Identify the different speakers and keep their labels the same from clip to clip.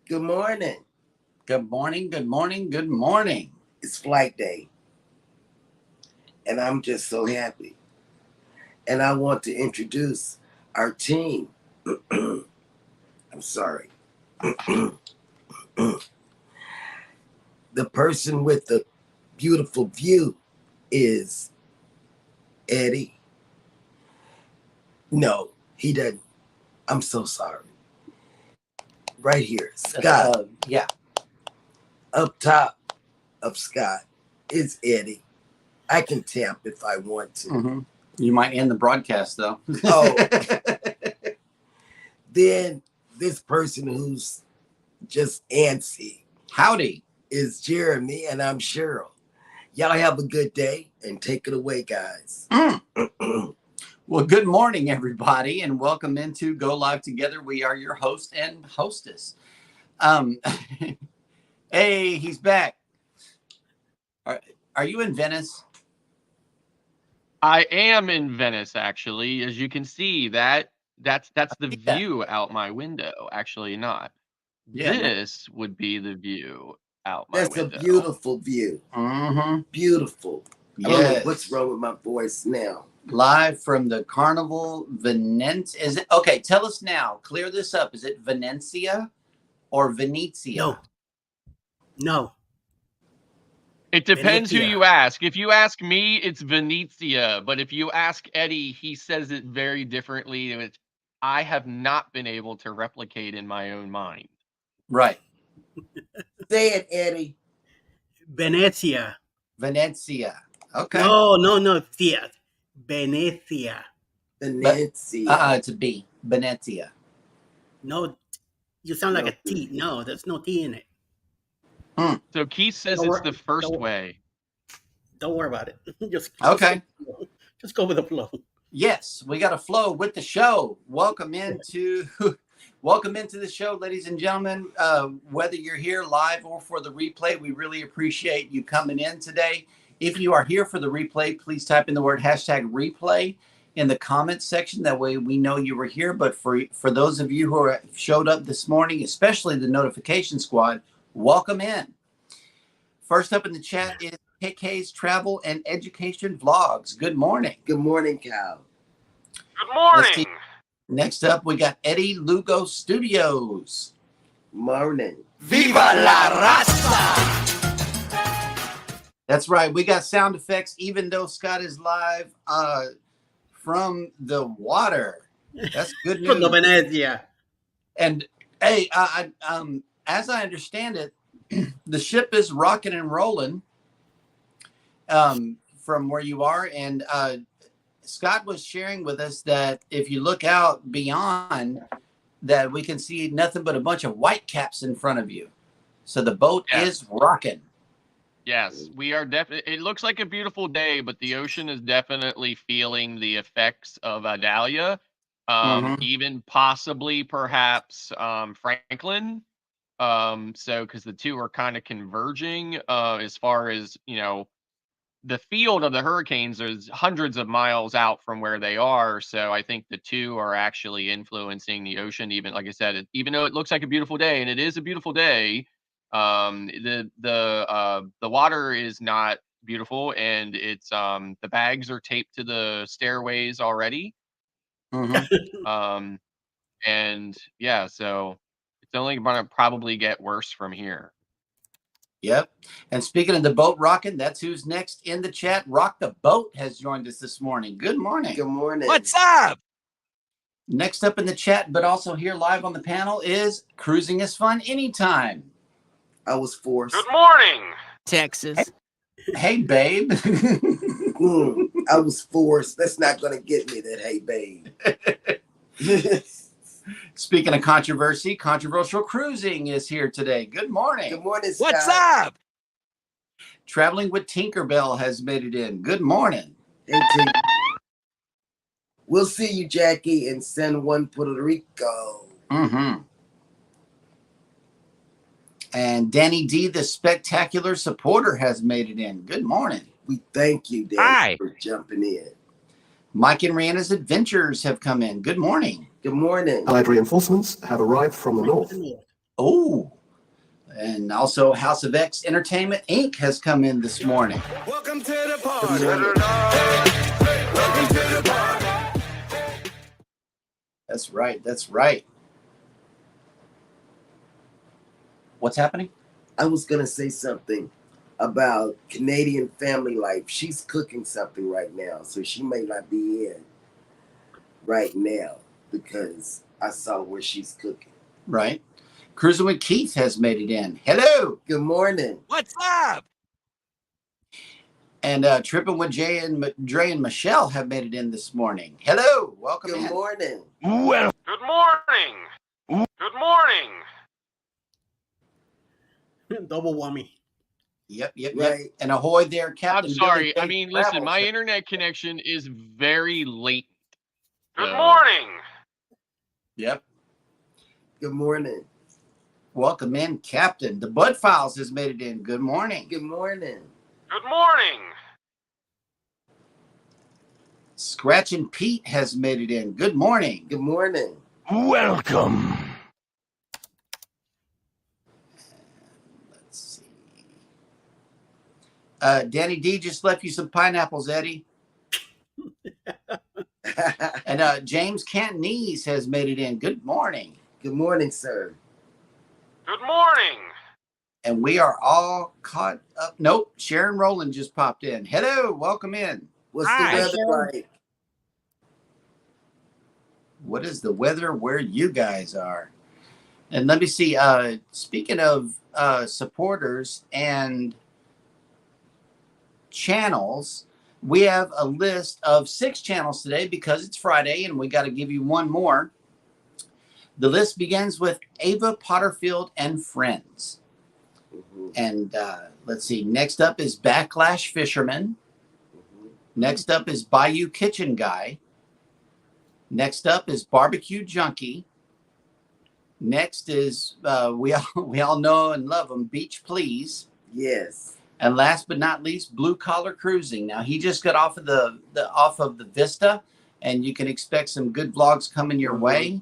Speaker 1: Good morning.
Speaker 2: Good morning, good morning, good morning.
Speaker 1: It's flight day. And I'm just so happy. And I want to introduce our team. I'm sorry. The person with the beautiful view is Eddie. No, he doesn't. I'm so sorry. Right here, Scott.
Speaker 2: Yeah.
Speaker 1: Up top of Scott is Eddie. I can tap if I want to.
Speaker 2: Mm-hmm. You might end the broadcast, though.
Speaker 1: Oh. Then this person who's just antsy.
Speaker 2: Howdy.
Speaker 1: Is Jeremy, and I'm Cheryl. Y'all have a good day, and take it away, guys.
Speaker 2: Well, good morning, everybody, and welcome into Go Live Together. We are your host and hostess. Hey, he's back. Are you in Venice?
Speaker 3: I am in Venice, actually. As you can see, that's the view out my window. Actually, not. Yeah, this would be the view out my window.
Speaker 1: That's a beautiful view.
Speaker 2: Mm-hmm.
Speaker 1: Beautiful.
Speaker 2: Yes.
Speaker 1: I don't know what's wrong with my voice now.
Speaker 2: Live from the Carnival Venezia. Is it okay? Tell us now. Clear this up. Is it Venezia or Venezia?
Speaker 4: No.
Speaker 3: It depends who you ask. If you ask me, it's Venezia. But if you ask Eddie, he says it very differently, which I have not been able to replicate in my own mind.
Speaker 2: Right.
Speaker 1: Say it, Eddie.
Speaker 4: Venezia.
Speaker 2: Venezia. Okay.
Speaker 4: No. Thea. Venezia.
Speaker 1: Venezia.
Speaker 2: It's a B. Venezia.
Speaker 4: No, you sound like a T. No, there's no T in it.
Speaker 3: So Keith says it's the first way.
Speaker 4: Don't worry about it. Just go with the flow.
Speaker 2: Yes, we got to flow with the show. Welcome into the show, ladies and gentlemen. Whether you're here live or for the replay, we really appreciate you coming in today. If you are here for the replay, please type in the word #replay in the comments section. That way we know you were here. But for those of you who showed up this morning, especially the notification squad, welcome in. First up in the chat is KK's Travel and Education Vlogs. Good morning.
Speaker 1: Good morning, Cal.
Speaker 3: Good morning.
Speaker 2: Next up, we got Eddie Lugo Studios.
Speaker 1: Morning.
Speaker 2: Viva la raza! That's right. We got sound effects, even though Scott is live from the water. That's good news.
Speaker 4: From the Venezia.
Speaker 2: And hey, as I understand it, the ship is rocking and rolling from where you are. And Scott was sharing with us that if you look out beyond that, we can see nothing but a bunch of white caps in front of you. So the boat is rocking.
Speaker 3: Yes, we are definitely. It looks like a beautiful day, but the ocean is definitely feeling the effects of Adalia, even possibly perhaps Franklin. So because the two are kind of converging as far as, the field of the hurricanes is hundreds of miles out from where they are. So I think the two are actually influencing the ocean. Even like I said, even though it looks like a beautiful day, and it is a beautiful day, the water is not beautiful, and it's the bags are taped to the stairways already. And yeah, so it's only going to probably get worse from here.
Speaker 2: Yep. And speaking of the boat rocking, that's who's next in the chat. Rock the Boat has joined us this morning. Good morning.
Speaker 1: Good morning.
Speaker 5: What's up?
Speaker 2: Next up in the chat, but also here live on the panel, is Cruising is Fun Anytime.
Speaker 1: I was forced.
Speaker 3: Good morning,
Speaker 5: Texas.
Speaker 2: Hey babe.
Speaker 1: I was forced. That's not going to get me that hey babe.
Speaker 2: Speaking of controversy, Controversial Cruising is here today. Good morning.
Speaker 1: Good morning, Scott.
Speaker 5: What's up?
Speaker 2: Traveling with Tinkerbell has made it in. Good morning.
Speaker 1: Hey, we'll see you, Jackie, in San Juan, Puerto Rico.
Speaker 2: And Danny D, the spectacular supporter, has made it in. Good morning.
Speaker 1: We thank you, Danny, for jumping in.
Speaker 2: Mike and j&S Adventures have come in. Good morning.
Speaker 1: Good morning.
Speaker 6: Allied reinforcements have arrived from the north.
Speaker 2: Oh, And also House of X Entertainment Inc. has come in this morning.
Speaker 5: Welcome to the party.
Speaker 1: Welcome to the party.
Speaker 2: That's right. That's right. What's happening?
Speaker 1: I was going to say something about Canadian family life. She's cooking something right now, so she may not be in right now because I saw where she's cooking.
Speaker 2: Right. Cruising with Keith has made it in. Hello.
Speaker 1: Good morning.
Speaker 5: What's up?
Speaker 2: And Tripping with Dre and Michelle have made it in this morning. Hello. Welcome
Speaker 1: Good
Speaker 2: in.
Speaker 1: morning.
Speaker 5: Well,
Speaker 3: Good morning. Good morning.
Speaker 4: Double whammy.
Speaker 2: Yep.
Speaker 1: Right.
Speaker 2: And ahoy there, Captain.
Speaker 3: I'm sorry.
Speaker 2: Billy
Speaker 3: I mean, listen,
Speaker 2: Travel
Speaker 3: my
Speaker 2: Show.
Speaker 3: internet connection is very late.
Speaker 5: good
Speaker 3: So-
Speaker 5: morning.
Speaker 2: Yep.
Speaker 1: Good morning.
Speaker 2: Welcome in, Captain. The Bud Files has made it in. Good morning.
Speaker 1: Good morning.
Speaker 5: Good morning.
Speaker 2: Scratchin' Pete has made it in. Good morning.
Speaker 1: Good morning.
Speaker 5: Welcome.
Speaker 2: Let's see. Danny D just left you some pineapples, Eddie. And James Cantonese has made it in. Good morning.
Speaker 1: Good morning, sir.
Speaker 5: Good morning.
Speaker 2: And we are all caught up. Nope. Sharon Rowland just popped in. Hello. Welcome in.
Speaker 1: What's
Speaker 5: Hi,
Speaker 1: the weather
Speaker 4: Sharon.
Speaker 1: like?
Speaker 2: What is the weather where you guys are? And let me see. Speaking of supporters and channels, we have a list of 6 channels today because it's Friday and we got to give you one more. The list begins with Ava Potterfield and Friends.
Speaker 1: Mhm,
Speaker 2: And let's see. Next up is Backlash Fisherman.
Speaker 1: mhm.
Speaker 2: Next up is Bayou Kitchen Guy. Next up is BBQ Junkie. Next is we all know and love him, Beach Please.
Speaker 1: Yes.
Speaker 2: And last but not least, Blue Collar Cruising. Now he just got off of the Vista, and you can expect some good vlogs coming your way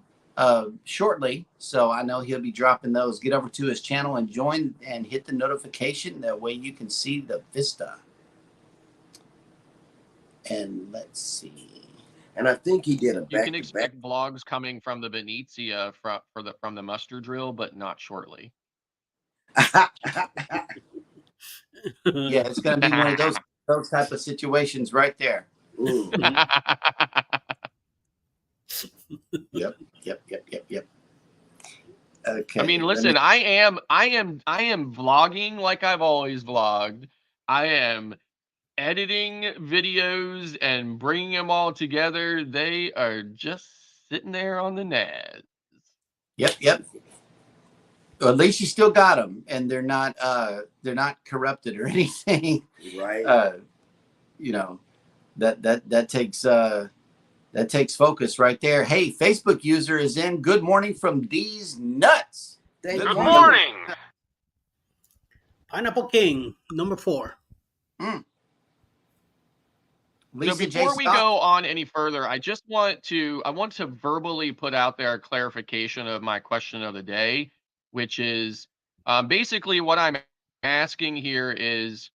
Speaker 2: shortly. So I know he'll be dropping those. Get over to his channel and join and hit the notification. That way you can see the Vista. And let's see.
Speaker 1: And I think he did a
Speaker 3: You can
Speaker 1: back-to-back.
Speaker 3: expect vlogs coming from the Venezia from the muster drill, but not shortly.
Speaker 2: Yeah, it's going to be one of those type of situations right there.
Speaker 1: Mhm.
Speaker 2: Yep. Okay.
Speaker 3: I mean, listen, I am vlogging like I've always vlogged. I am editing videos and bringing them all together. They are just sitting there on the NAS.
Speaker 2: Yep. Well, at least you still got them, and they're not corrupted or anything.
Speaker 1: Right.
Speaker 2: You know, that takes focus right there. Hey, Facebook user is in. Good morning from D's Nuts.
Speaker 1: Thank
Speaker 5: Good
Speaker 1: you.
Speaker 5: morning.
Speaker 4: Pineapple King, number 4.
Speaker 2: Lisa
Speaker 3: So
Speaker 2: J.
Speaker 3: before we
Speaker 2: Stock-
Speaker 3: go on any further, I want to verbally put out there a clarification of my question of the day, which is basically what I'm asking here is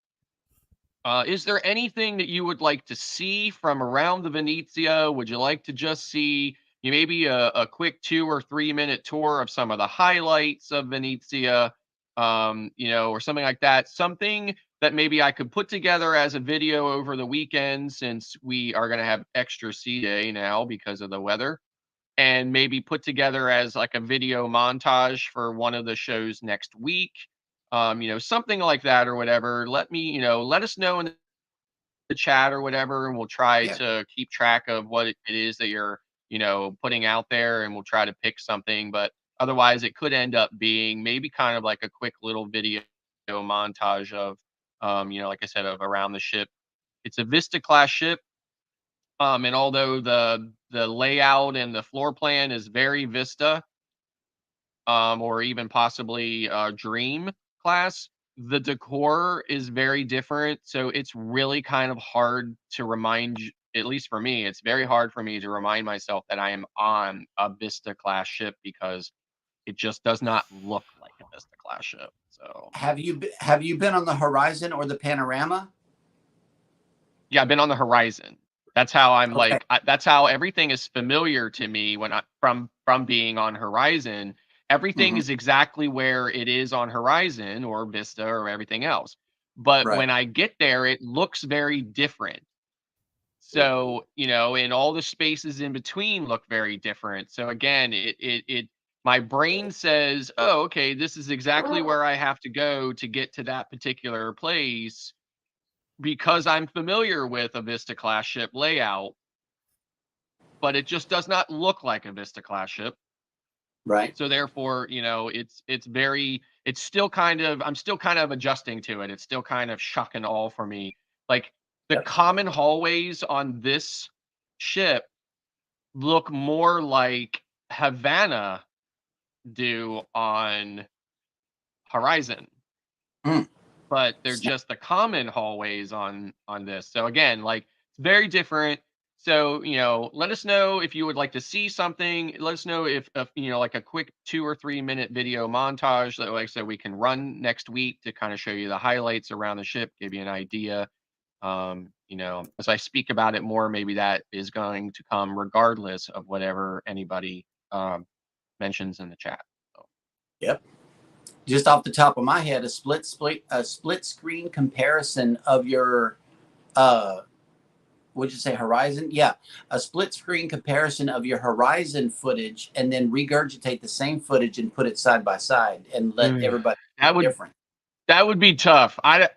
Speaker 3: there anything that you would like to see from around the Venezia? Would you like to just see maybe a quick 2 or 3 minute tour of some of the highlights of Venezia, or something like that? Something that maybe I could put together as a video over the weekend, since we are going to have extra sea day now because of the weather, and maybe put together as like a video montage for one of the shows next week. Something like that or whatever. Let us know in the chat or whatever, and we'll try to keep track of what it is that you're, putting out there, and we'll try to pick something. But otherwise, it could end up being maybe kind of like a quick little video montage of, like I said, of around the ship. It's a Vista class ship. And although the layout and the floor plan is very Vista, or even possibly Dream class, the decor is very different. So it's really kind of hard to remind you, at least for me, it's very hard for me to remind myself that I am on a Vista class ship, because it just does not look like a Vista class class ship. So
Speaker 2: have you been on the Horizon or the Panorama?
Speaker 3: yeah, I've been on the Horizon. That's how I'm
Speaker 2: Okay.
Speaker 3: that's how everything is familiar to me when from being on Horizon. Everything is exactly where it is on Horizon or Vista or everything else. But
Speaker 2: Right.
Speaker 3: when I get there, it looks very different. So, and all the spaces in between look very different. So again, my brain says, oh, okay, this is exactly where I have to go to get to that particular place because I'm familiar with a Vista class ship layout, but it just does not look like a Vista class ship.
Speaker 2: Right.
Speaker 3: So therefore, it's still kind of, I'm still kind of adjusting to it. It's still kind of shock and awe for me. Like the common hallways on this ship look more like Havana do on Horizon. But they're just the common hallways on this. So again, like it's very different. So, let us know if you would like to see something. Let us know if like a quick 2 or 3 minute video montage that, like I said, we can run next week to kind of show you the highlights around the ship, give you an idea. As I speak about it more, maybe that is going to come regardless of whatever anybody mentions in the chat. So.
Speaker 2: Yep. Just off the top of my head, a split screen comparison of your would you say Horizon? Yeah, a split screen comparison of your Horizon footage, and then regurgitate the same footage and put it side by side, and let everybody know different.
Speaker 3: That would be tough. I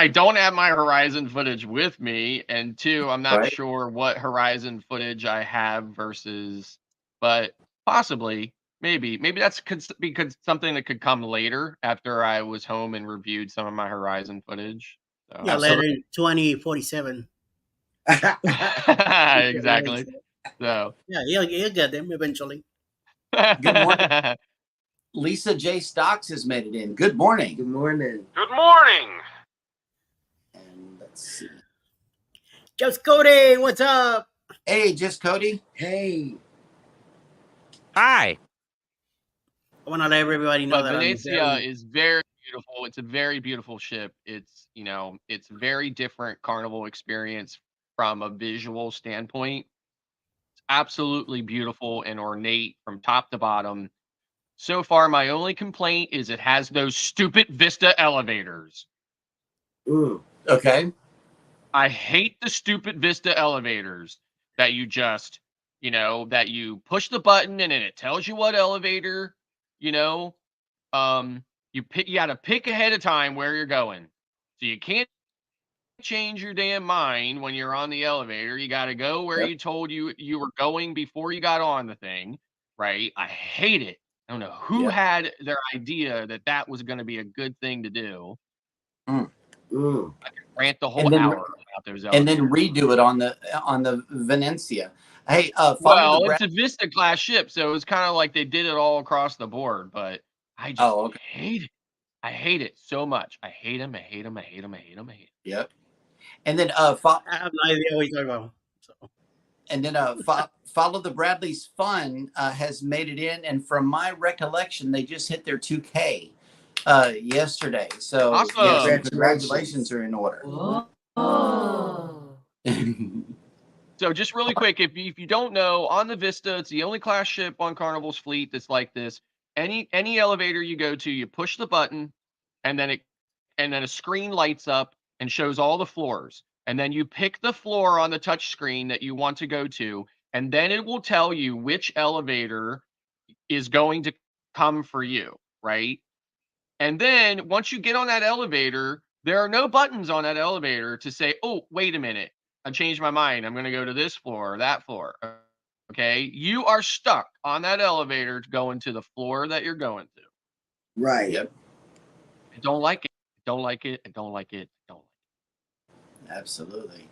Speaker 3: don't have my Horizon footage with me, and 2, I'm not sure what Horizon footage I have versus, but possibly, maybe that's because something that could come later after I was home and reviewed some of my Horizon footage. So.
Speaker 4: Yeah, later in 2047.
Speaker 3: Exactly. So
Speaker 4: yeah, he'll get them eventually.
Speaker 2: Good morning. Lisa J. Stocks has made it in. Good morning.
Speaker 1: Good morning.
Speaker 5: Good morning.
Speaker 2: And let's see.
Speaker 4: Just Cody, what's up?
Speaker 2: Hey, just Cody.
Speaker 1: Hey.
Speaker 3: Hi.
Speaker 4: I want to let everybody know that
Speaker 3: Venezia is very beautiful. It's a very beautiful ship. It's, it's a very different Carnival experience from a visual standpoint. It's absolutely beautiful and ornate from top to bottom. So far, my only complaint is it has those stupid Vista elevators.
Speaker 2: Okay.
Speaker 3: I hate the stupid Vista elevators that you just, that you push the button and then it tells you what elevator, you got to pick ahead of time where you're going. So you can't change your damn mind when you're on the elevator. You got to go where you told you were going before you got on the thing, right? I hate it. I don't know who had their idea that was going to be a good thing to do. I could rant the whole hour about those elevators.
Speaker 2: And then redo it on the Venezia. Hey,
Speaker 3: it's a Vista class ship, so it was kind of like they did it all across the board, but I just hate it. I hate it so much. I hate him. I hate him. I hate him. I hate him. I hate him.
Speaker 2: Yep. And then
Speaker 4: I have no idea what you're talking about. So.
Speaker 2: And then Follow the Bradley's Fun has made it in, and from my recollection, they just hit their 2K yesterday. So
Speaker 3: awesome.
Speaker 2: Yes, congratulations are in order.
Speaker 3: So just really quick, if you don't know, on the Vista, it's the only class ship on Carnival's fleet that's like this. Any elevator you go to, you push the button, and then a screen lights up and shows all the floors. And then you pick the floor on the touch screen that you want to go to, and then it will tell you which elevator is going to come for you, right? And then once you get on that elevator, there are no buttons on that elevator to say, oh, wait a minute, I changed my mind. I'm going to go to this floor or that floor. Okay. You are stuck on that elevator going to the floor that you're going to.
Speaker 1: Right.
Speaker 2: Yep.
Speaker 3: I don't like it. I don't like it. I don't like it. I don't like it.
Speaker 2: Absolutely.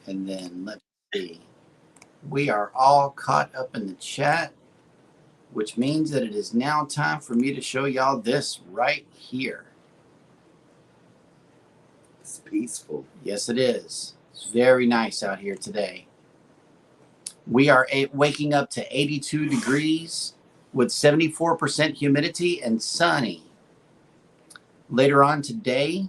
Speaker 2: And then let's see. We are all caught up in the chat, which means that it is now time for me to show y'all this right here.
Speaker 1: It's peaceful.
Speaker 2: Yes, it is. It's very nice out here today. We are waking up to 82 degrees. with 74% humidity and sunny. Later on today,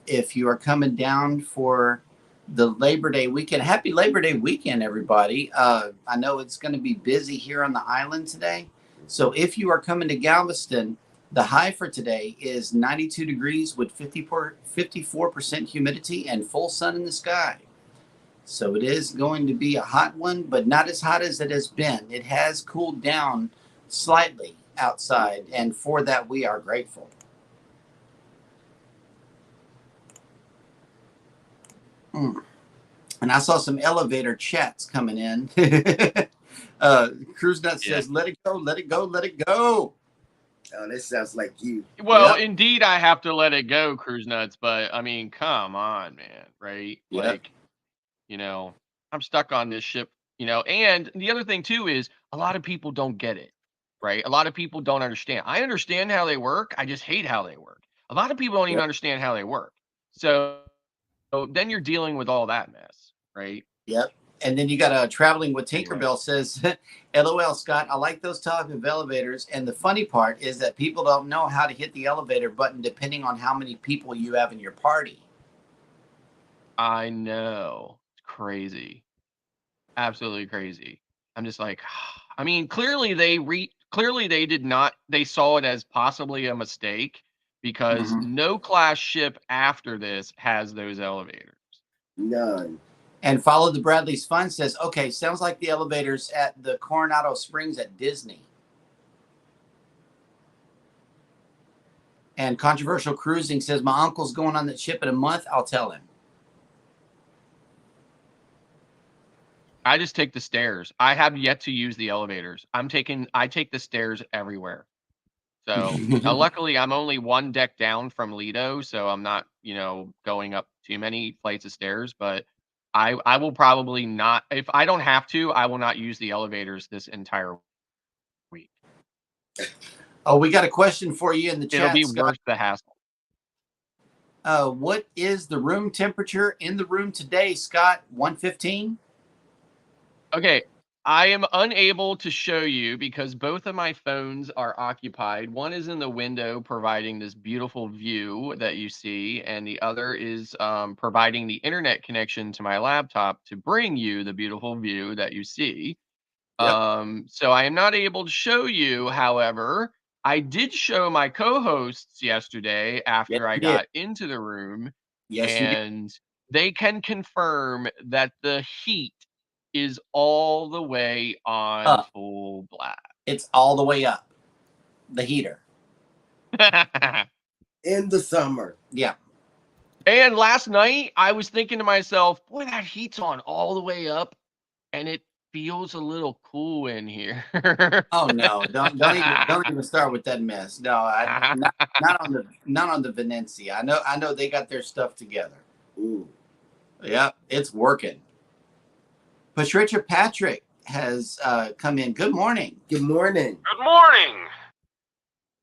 Speaker 2: if you are coming down for the Labor Day weekend, happy Labor Day weekend, everybody. I know it's going to be busy here on the island today. So if you are coming to Galveston, the high for today is 92 degrees with 54% humidity and full sun in the sky. So it is going to be a hot one, but not as hot as it has been. It has cooled down slightly outside, and for that we are grateful. And I saw some elevator chats coming in. Cruise Nut says, let it go, let it go, let it go.
Speaker 1: Oh, this sounds like you.
Speaker 3: Well, indeed, I have to let it go, Cruise Nuts. But I mean, come on, man, right?
Speaker 2: Yep.
Speaker 3: Like, you know, I'm stuck on this ship, you know. And the other thing too is a lot of people don't get it, right? A lot of people don't understand. I understand how they work. I just hate how they work. A lot of people don't even understand how they work. So then you're dealing with all that mess, right?
Speaker 2: Yep. And then you got a Traveling with Tinkerbell says, LOL, Scott, I like those type of elevators. And the funny part is that people don't know how to hit the elevator button depending on how many people you have in your party.
Speaker 3: I know. It's crazy. Absolutely crazy. I'm just like, I mean, clearly they did not, they saw it as possibly a mistake because no class ship after this has those elevators.
Speaker 1: None.
Speaker 2: And Follow the Bradley's Fun says, okay, sounds like the elevators at the Coronado Springs at Disney. And Controversial Cruising says, my uncle's going on that ship in a month. I'll tell him.
Speaker 3: I just take the stairs. I have yet to use the elevators. I take the stairs everywhere. So luckily I'm only one deck down from Lido, so I'm not, you know, going up too many flights of stairs, but I will probably not, if I don't have to, I will not use the elevators this entire week.
Speaker 2: Oh, we got a question for you in the chat.
Speaker 3: It'll be
Speaker 2: Scott.
Speaker 3: worth the hassle.
Speaker 2: What is the room temperature in the room today, Scott? 115?
Speaker 3: Okay, I am unable to show you because both of my phones are occupied. One is in the window providing this beautiful view that you see, and the other is providing the internet connection to my laptop to bring you the beautiful view that you see.
Speaker 2: Yep.
Speaker 3: So I am not able to show you. However, I did show my co-hosts yesterday after I got into the room, and they can confirm that the heat is all the way on full blast.
Speaker 2: It's all the way up. The heater.
Speaker 1: In the summer.
Speaker 2: Yeah.
Speaker 3: And last night I was thinking to myself, boy, that heat's on all the way up and it feels a little cool in here.
Speaker 2: Oh no, don't even start with that mess. No, not on the Venencia. I know they got their stuff together.
Speaker 1: Ooh.
Speaker 2: Yeah, it's working. Patricia Patrick has come in. Good morning.
Speaker 1: Good morning.
Speaker 5: Good morning.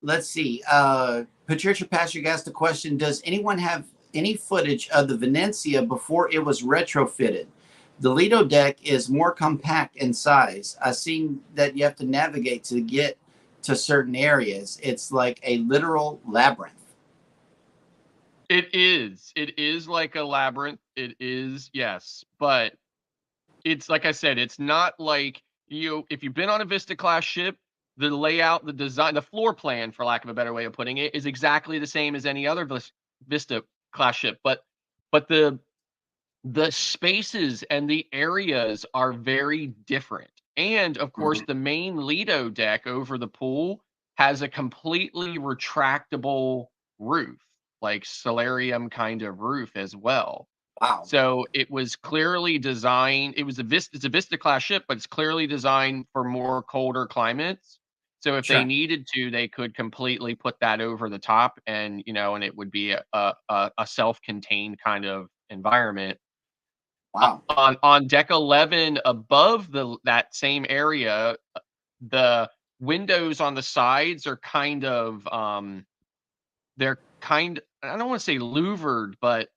Speaker 2: Let's see. Patricia Patrick asked the question, does anyone have any footage of the Venencia before it was retrofitted? The Lido deck is more compact in size. I've seen that you have to navigate to get to certain areas. It's like a literal labyrinth.
Speaker 3: It is. It is like a labyrinth. It is, yes. But it's like I said, it's not like if you've been on a Vista class ship, the layout, the design, the floor plan, for lack of a better way of putting it, is exactly the same as any other Vista class ship. But the spaces and the areas are very different. And of course, the main Lido deck over the pool has a completely retractable roof, like solarium kind of roof as well.
Speaker 2: Wow.
Speaker 3: So it was clearly designed. It's a Vista class ship, but it's clearly designed for more colder climates. So if they needed to, they could completely put that over the top, and and it would be a self-contained kind of environment.
Speaker 2: Wow.
Speaker 3: On deck 11, above that same area, the windows on the sides are kind of they're kind. I don't want to say louvered, but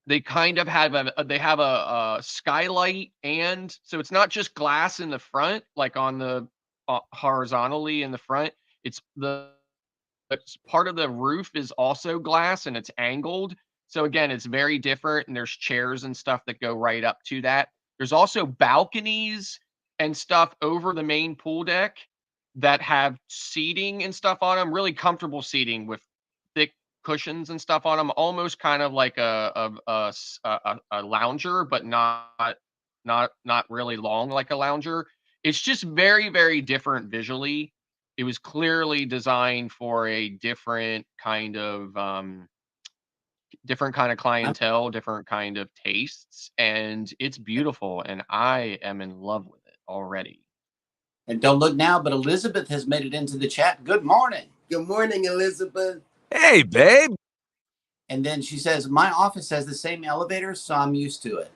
Speaker 3: they kind of have a skylight, and so it's not just glass in the front like on the horizontally in the front. It's part of the roof is also glass and it's angled. So again, it's very different. And there's chairs and stuff that go right up to that. There's also balconies and stuff over the main pool deck that have seating and stuff on them, really comfortable seating with thick cushions and stuff on them, almost kind of like a lounger, but not really long like a lounger. It's just very, very different visually. It was clearly designed for a different kind of clientele, different kind of tastes, and it's beautiful, and I am in love with it already.
Speaker 2: And don't look now, but Elizabeth has made it into the chat. Good morning.
Speaker 1: Good morning, Elizabeth.
Speaker 6: Hey, babe.
Speaker 2: And then she says, my office has the same elevator, so I'm used to it.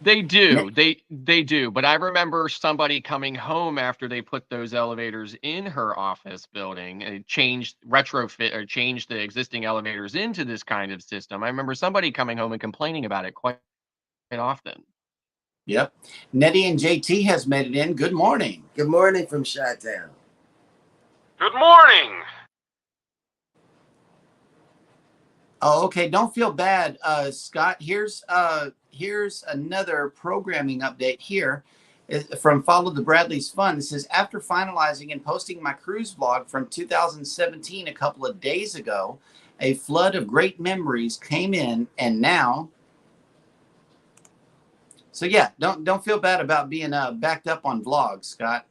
Speaker 3: They do. They do. But I remember somebody coming home after they put those elevators in her office building and changed the existing elevators into this kind of system. I remember somebody coming home and complaining about it quite often.
Speaker 2: Yep. Nettie and JT has made it in. Good morning.
Speaker 1: Good morning from Chi-Town.
Speaker 5: Good morning.
Speaker 2: Oh, okay. Don't feel bad, Scott. Here's another programming update here from Follow the Bradley's Fun. It says, after finalizing and posting my cruise vlog from 2017 a couple of days ago, a flood of great memories came in, and now. So yeah, don't feel bad about being backed up on vlogs, Scott.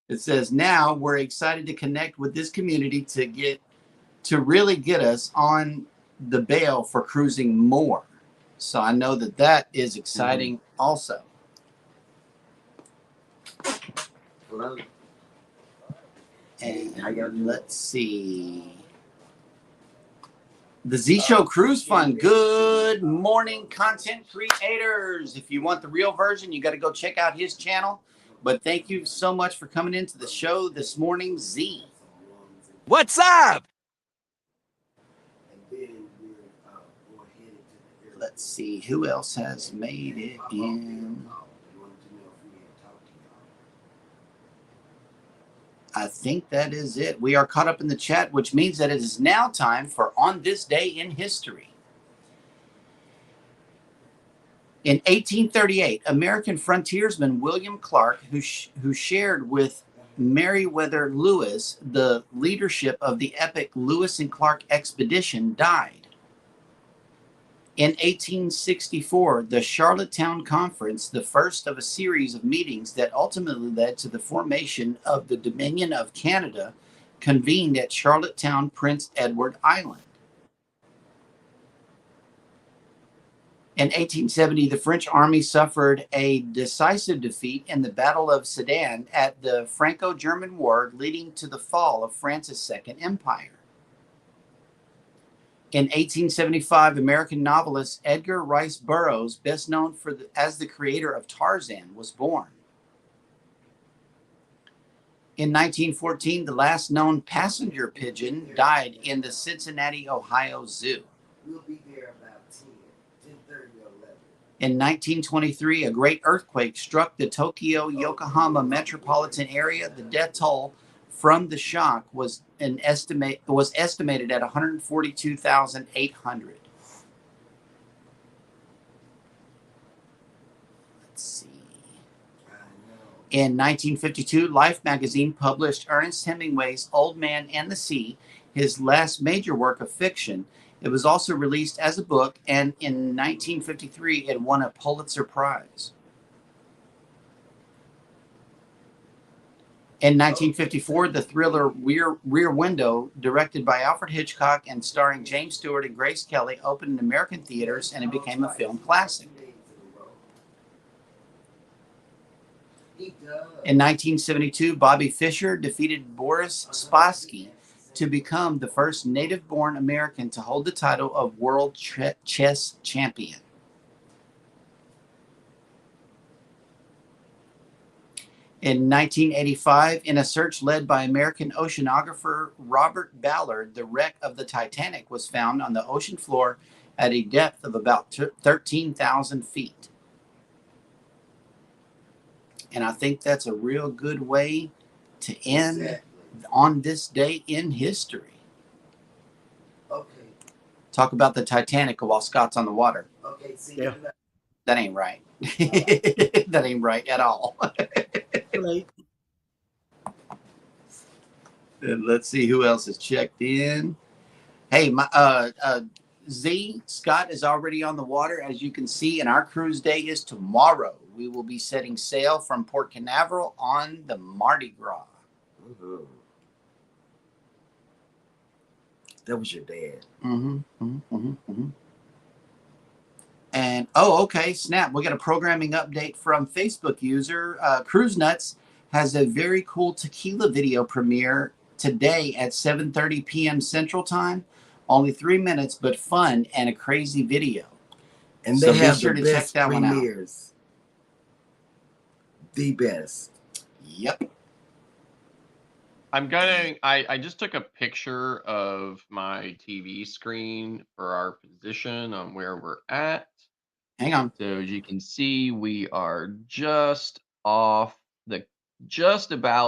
Speaker 2: It says, now we're excited to connect with this community to really get us on the bail for cruising more. So I know that is exciting also.
Speaker 1: Hello.
Speaker 2: And let's see. The Z Show Cruise Fund. Good morning, content creators. If you want the real version, you got to go check out his channel. But thank you so much for coming into the show this morning, Z.
Speaker 6: What's up?
Speaker 2: Let's see who else has made it in. I think that is it. We are caught up in the chat, which means that it is now time for On This Day in History. In 1838, American frontiersman William Clark, who shared with Meriwether Lewis the leadership of the epic Lewis and Clark expedition, died. In 1864, the Charlottetown Conference, the first of a series of meetings that ultimately led to the formation of the Dominion of Canada, convened at Charlottetown, Prince Edward Island. In 1870, the French army suffered a decisive defeat in the Battle of Sedan at the Franco-German War, leading to the fall of France's Second Empire. In 1875, American novelist Edgar Rice Burroughs, best known as the creator of Tarzan, was born. In 1914, the last known passenger pigeon died in the Cincinnati, Ohio Zoo.
Speaker 1: We'll be there about 10:30 or 11.
Speaker 2: In 1923, a great earthquake struck the Tokyo-Yokohama metropolitan area. The death toll from the shock was estimated at 142,800. Let's see. In 1952, Life magazine published Ernest Hemingway's Old Man and the Sea, his last major work of fiction. It was also released as a book, and in 1953, it won a Pulitzer Prize. In 1954, the thriller Rear Window, directed by Alfred Hitchcock and starring James Stewart and Grace Kelly, opened in American theaters, and it became a film classic. In 1972, Bobby Fischer defeated Boris Spassky to become the first native-born American to hold the title of World Chess Champion. In 1985, in a search led by American oceanographer Robert Ballard, the wreck of the Titanic was found on the ocean floor at a depth of about 13,000 feet. And I think that's a real good way to end on this day in history.
Speaker 1: Okay.
Speaker 2: Talk about the Titanic while Scott's on the water.
Speaker 1: Okay, see,
Speaker 4: Yeah.
Speaker 2: That ain't right. That ain't right at all.
Speaker 4: Too late.
Speaker 2: And let's see who else has checked in. Hey, my Z Scott is already on the water, as you can see, and our cruise day is tomorrow. We will be setting sail from Port Canaveral on the Mardi Gras.
Speaker 1: Mm-hmm. That was your dad.
Speaker 2: And okay, snap! We got a programming update from Facebook user Cruise Nuts has a very cool tequila video premiere today at 7:30 p.m. Central Time. Only 3 minutes, but fun and a crazy video.
Speaker 1: And
Speaker 2: So
Speaker 1: they
Speaker 2: be
Speaker 1: have
Speaker 2: sure
Speaker 1: the
Speaker 2: to check
Speaker 1: best
Speaker 2: that one out.
Speaker 1: premieres. The best.
Speaker 2: Yep.
Speaker 3: I just took a picture of my TV screen for our position on where we're at.
Speaker 2: Hang on.
Speaker 3: So as you can see, we are just about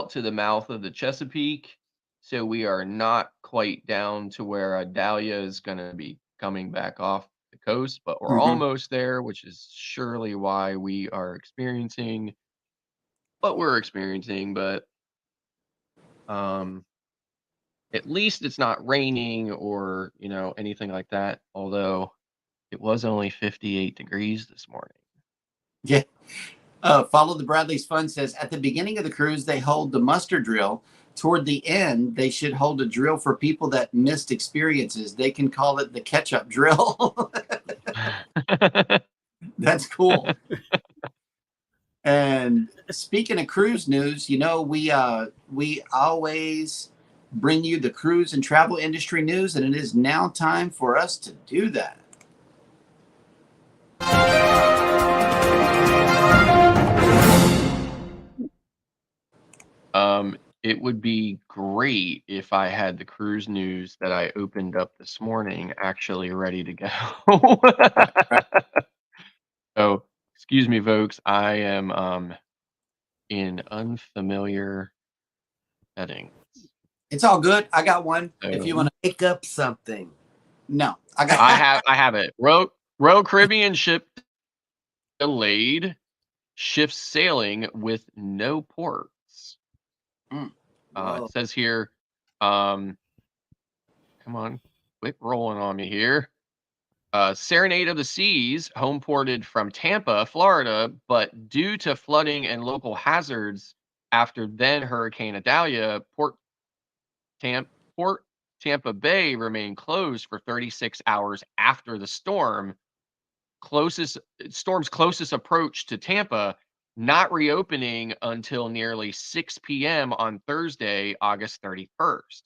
Speaker 3: to the mouth of the Chesapeake. So we are not quite down to where Adalia is going to be coming back off the coast, but we're almost there, which is surely why we are experiencing what we're experiencing. But at least it's not raining or, anything like that. Although it was only 58 degrees this morning.
Speaker 2: Yeah. Follow the Bradley's Fun says at the beginning of the cruise, they hold the muster drill. Toward the end, they should hold a drill for people that missed experiences. They can call it the catch-up drill. That's cool. And speaking of cruise news, we always bring you the cruise and travel industry news, and it is now time for us to do that.
Speaker 3: It would be great if I had the cruise news that I opened up this morning actually ready to go. So, excuse me, folks. I am in unfamiliar settings.
Speaker 2: It's all good. I got one.
Speaker 3: So,
Speaker 2: If you want to
Speaker 1: Make up something.
Speaker 2: No, I got
Speaker 3: I have it. Royal Caribbean ship delayed. Shifts sailing with no ports. It says here, come on, quit rolling on me here. Serenade of the Seas, home ported from Tampa, Florida, but due to flooding and local hazards after then Hurricane Idalia, Port Tampa Bay remained closed for 36 hours after the storm's closest approach to Tampa, not reopening until nearly 6 p.m. on Thursday, August 31st.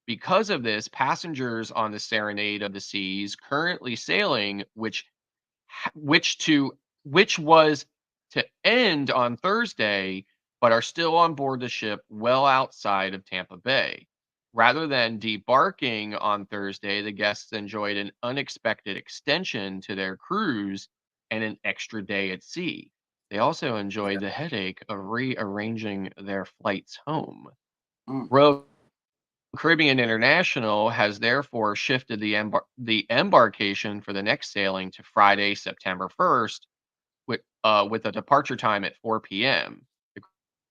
Speaker 3: Because of this, passengers on the Serenade of the Seas currently sailing, which was to end on Thursday, but are still on board the ship well outside of Tampa Bay. Rather than debarking on Thursday, the guests enjoyed an unexpected extension to their cruise and an extra day at sea. They also enjoyed the headache of rearranging their flights home. Royal Caribbean International has therefore shifted the embarkation for the next sailing to Friday, September 1st, with a departure time at 4 p.m. The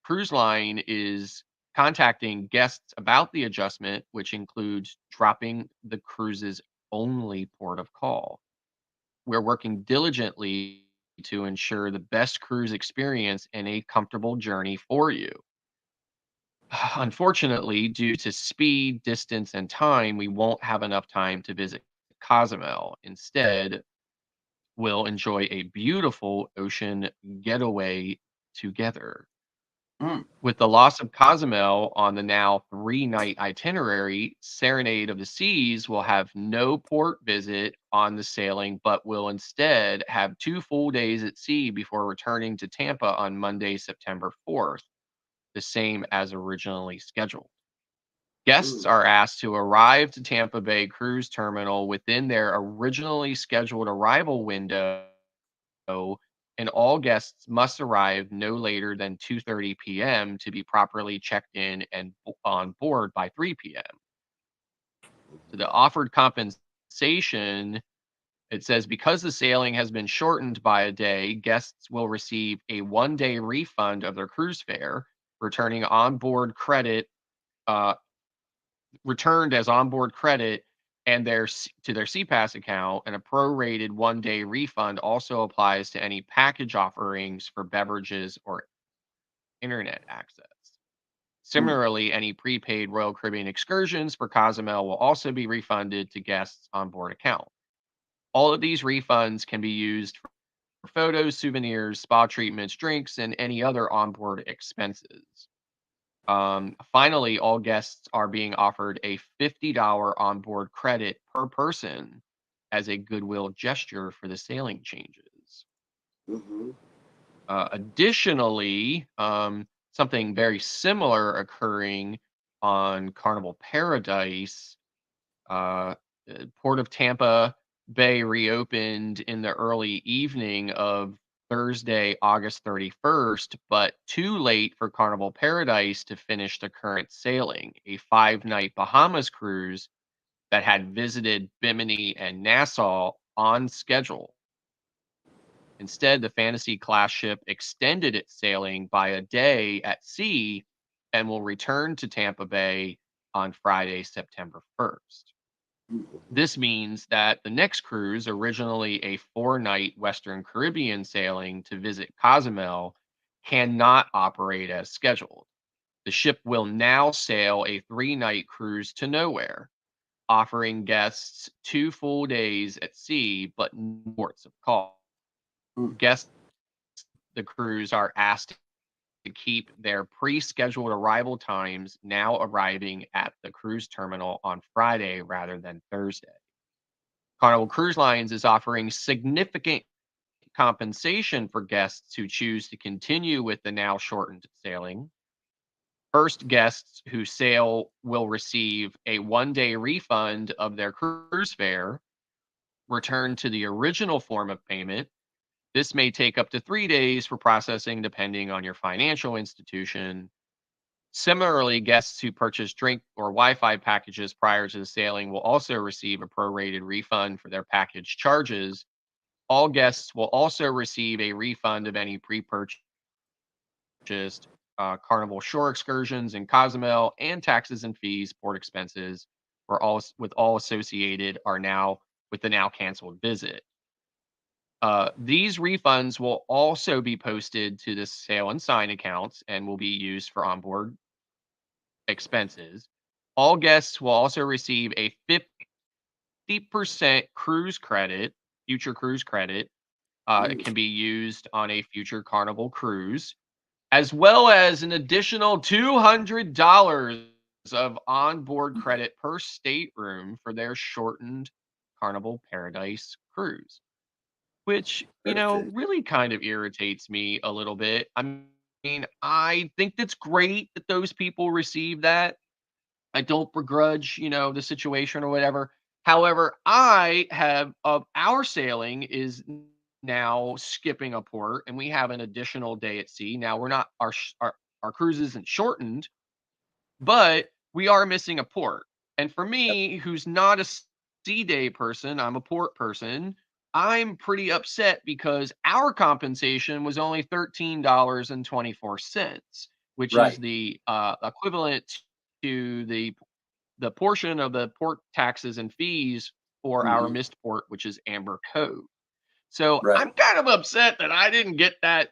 Speaker 3: cruise line is contacting guests about the adjustment, which includes dropping the cruise's only port of call. We're working diligently to ensure the best cruise experience and a comfortable journey for you. Unfortunately, due to speed, distance, and time, we won't have enough time to visit Cozumel. Instead, we'll enjoy a beautiful ocean getaway together. With the loss of Cozumel on the now 3-night itinerary, Serenade of the Seas will have no port visit on the sailing, but will instead have 2 full days at sea before returning to Tampa on Monday, September 4th, the same as originally scheduled. Guests are asked to arrive to Tampa Bay Cruise Terminal within their originally scheduled arrival window and all guests must arrive no later than 2:30 p.m. to be properly checked in and on board by 3 p.m. So the offered compensation, it says, because the sailing has been shortened by a day, guests will receive a 1-day refund of their cruise fare, returning onboard credit, uh, returned as onboard credit and to their CPAS account, and a prorated 1-day refund also applies to any package offerings for beverages or internet access. Similarly, any prepaid Royal Caribbean excursions for Cozumel will also be refunded to guests' onboard account. All of these refunds can be used for photos, souvenirs, spa treatments, drinks, and any other onboard expenses. Finally, all guests are being offered a $50 onboard credit per person as a goodwill gesture for the sailing changes.
Speaker 1: Mm-hmm.
Speaker 3: Additionally, something very similar occurring on Carnival Paradise. Port of Tampa Bay reopened in the early evening of Thursday, August 31st, but too late for Carnival Paradise to finish the current sailing, a 5-night Bahamas cruise that had visited Bimini and Nassau on schedule. Instead, the Fantasy class ship extended its sailing by a day at sea and will return to Tampa Bay on Friday, September 1st. This means that the next cruise, originally a 4-night Western Caribbean sailing to visit Cozumel, cannot operate as scheduled. The ship will now sail a 3-night cruise to nowhere, offering guests 2 full days at sea but no ports of call. Guests the cruise are asked to keep their pre-scheduled arrival times, now arriving at the cruise terminal on Friday rather than Thursday. Carnival Cruise Lines is offering significant compensation for guests who choose to continue with the now shortened sailing. First, guests who sail will receive a 1-day refund of their cruise fare, returned to the original form of payment. This may take up to 3 days for processing, depending on your financial institution. Similarly, guests who purchase drink or Wi-Fi packages prior to the sailing will also receive a prorated refund for their package charges. All guests will also receive a refund of any pre-purchased Carnival shore excursions in Cozumel, and taxes and fees, port expenses for all associated are now with the now canceled visit. These refunds will also be posted to the sail and sign accounts and will be used for onboard expenses. All guests will also receive a 50% cruise credit, future cruise credit. It can be used on a future Carnival cruise, as well as an additional $200 of onboard credit per stateroom for their shortened Carnival Paradise cruise, which,
Speaker 1: Perfect.
Speaker 3: really kind of irritates me a little bit. I mean, I think that's great that those people receive that. I don't begrudge, the situation or whatever. However, I have of our sailing is now skipping a port, and we have an additional day at sea. Now we're not our cruise isn't shortened, but we are missing a port. And for me, who's not a sea day person, I'm a port person. I'm pretty upset because our compensation was only $13.24, which is
Speaker 1: Right.
Speaker 3: the equivalent to the portion of the port taxes and fees for our
Speaker 1: Mm-hmm.
Speaker 3: missed port, which is Amber Cove. So
Speaker 1: Right.
Speaker 3: I'm kind of upset that I didn't get that,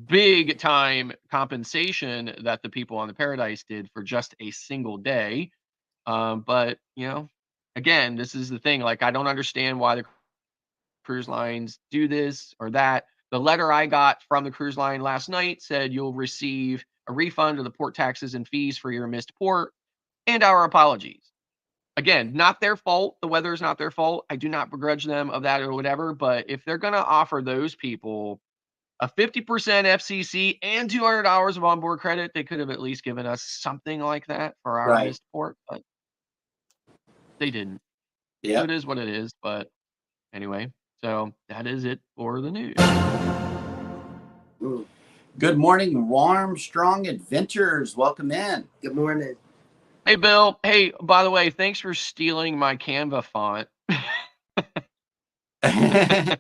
Speaker 3: big time compensation that the people on the Paradise did for just a single day. But again, this is the thing. Like, I don't understand why the cruise lines do this or that. The letter I got from the cruise line last night said you'll receive a refund of the port taxes and fees for your missed port, and our apologies. Again, not their fault. The weather is not their fault. I do not begrudge them of that or whatever. But if they're going to offer those people a 50% FCC and $200 of onboard credit, they could have at least given us something like that for our
Speaker 1: Right.
Speaker 3: missed port, but they didn't. So
Speaker 1: Yep.
Speaker 3: it is what it is. But anyway, So that is it for the news.
Speaker 2: Good morning, Armstrong Adventures. Welcome in.
Speaker 1: Good morning.
Speaker 3: Hey, Bill. Hey, by the way, thanks for stealing my Canva font. No,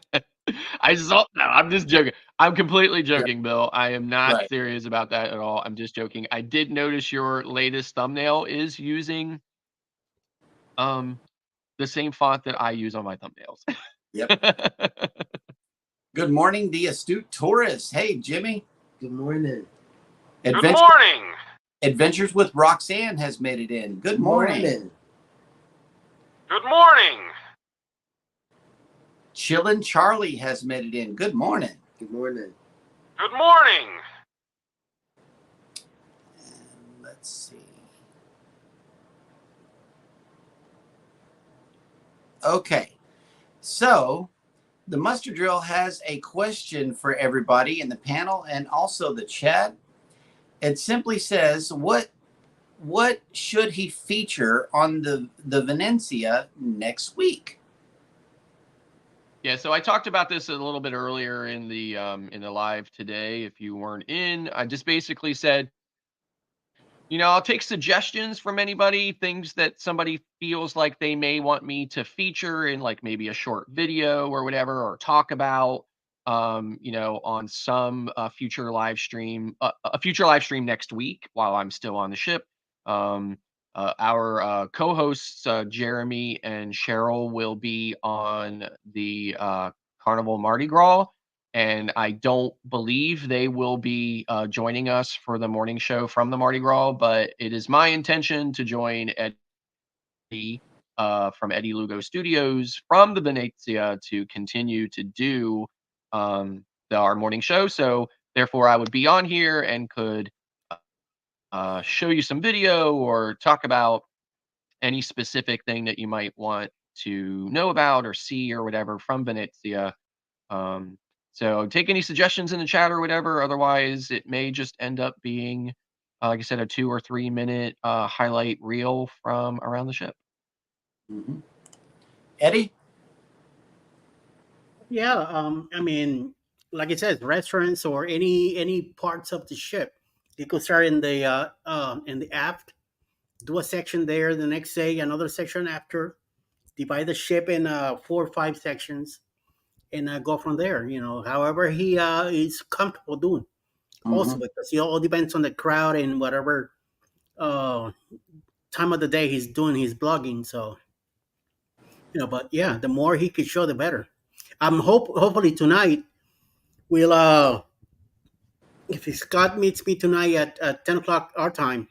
Speaker 3: I'm just joking. I'm completely joking, Bill. I am not serious about that at all. I'm just joking. I did notice your latest thumbnail is using the same font that I use on my thumbnails.
Speaker 1: Yep.
Speaker 2: Good morning, the astute tourist. Hey, Jimmy.
Speaker 1: Good morning.
Speaker 5: Good morning.
Speaker 2: Adventures with Roxanne has made it in. Good morning.
Speaker 5: Good morning.
Speaker 2: Chillin' Charlie has made it in. Good morning.
Speaker 1: Good morning.
Speaker 5: Good morning.
Speaker 2: And let's see. Okay. So the Muster Drill has a question for everybody in the panel and also the chat. It simply says, what should he feature on the Venencia next week?
Speaker 3: Yeah, so I talked about this a little bit earlier in the live today. If you weren't in, I just basically said, I'll take suggestions from anybody, things that somebody feels like they may want me to feature in like maybe a short video or whatever, or talk about, on some future live stream, a future live stream next week while I'm still on the ship. Our co-hosts, Jeremy and Cheryl, will be on the Carnival Mardi Gras, and I don't believe they will be joining us for the morning show from the Mardi Gras, but it is my intention to join Eddie from Eddie Lugo Studios from the Venezia to continue to do our morning show. So therefore, I would be on here and could show you some video or talk about any specific thing that you might want to know about or see or whatever from Venezia. So take any suggestions in the chat or whatever. Otherwise, it may just end up being, like I said, a 2 or 3 minute highlight reel from around the ship.
Speaker 2: Mm-hmm. Eddie?
Speaker 4: Yeah, I mean, like it says, restaurants or any parts of the ship. You could start in the aft, do a section there the next day, another section after, divide the ship in 4 or 5 sections, and go from there. However he is comfortable doing. Also, because it all depends on the crowd and whatever time of the day he's doing his blogging. So, but yeah, the more he could show, the better. Hopefully tonight we'll if Scott meets me tonight at 10 o'clock our time,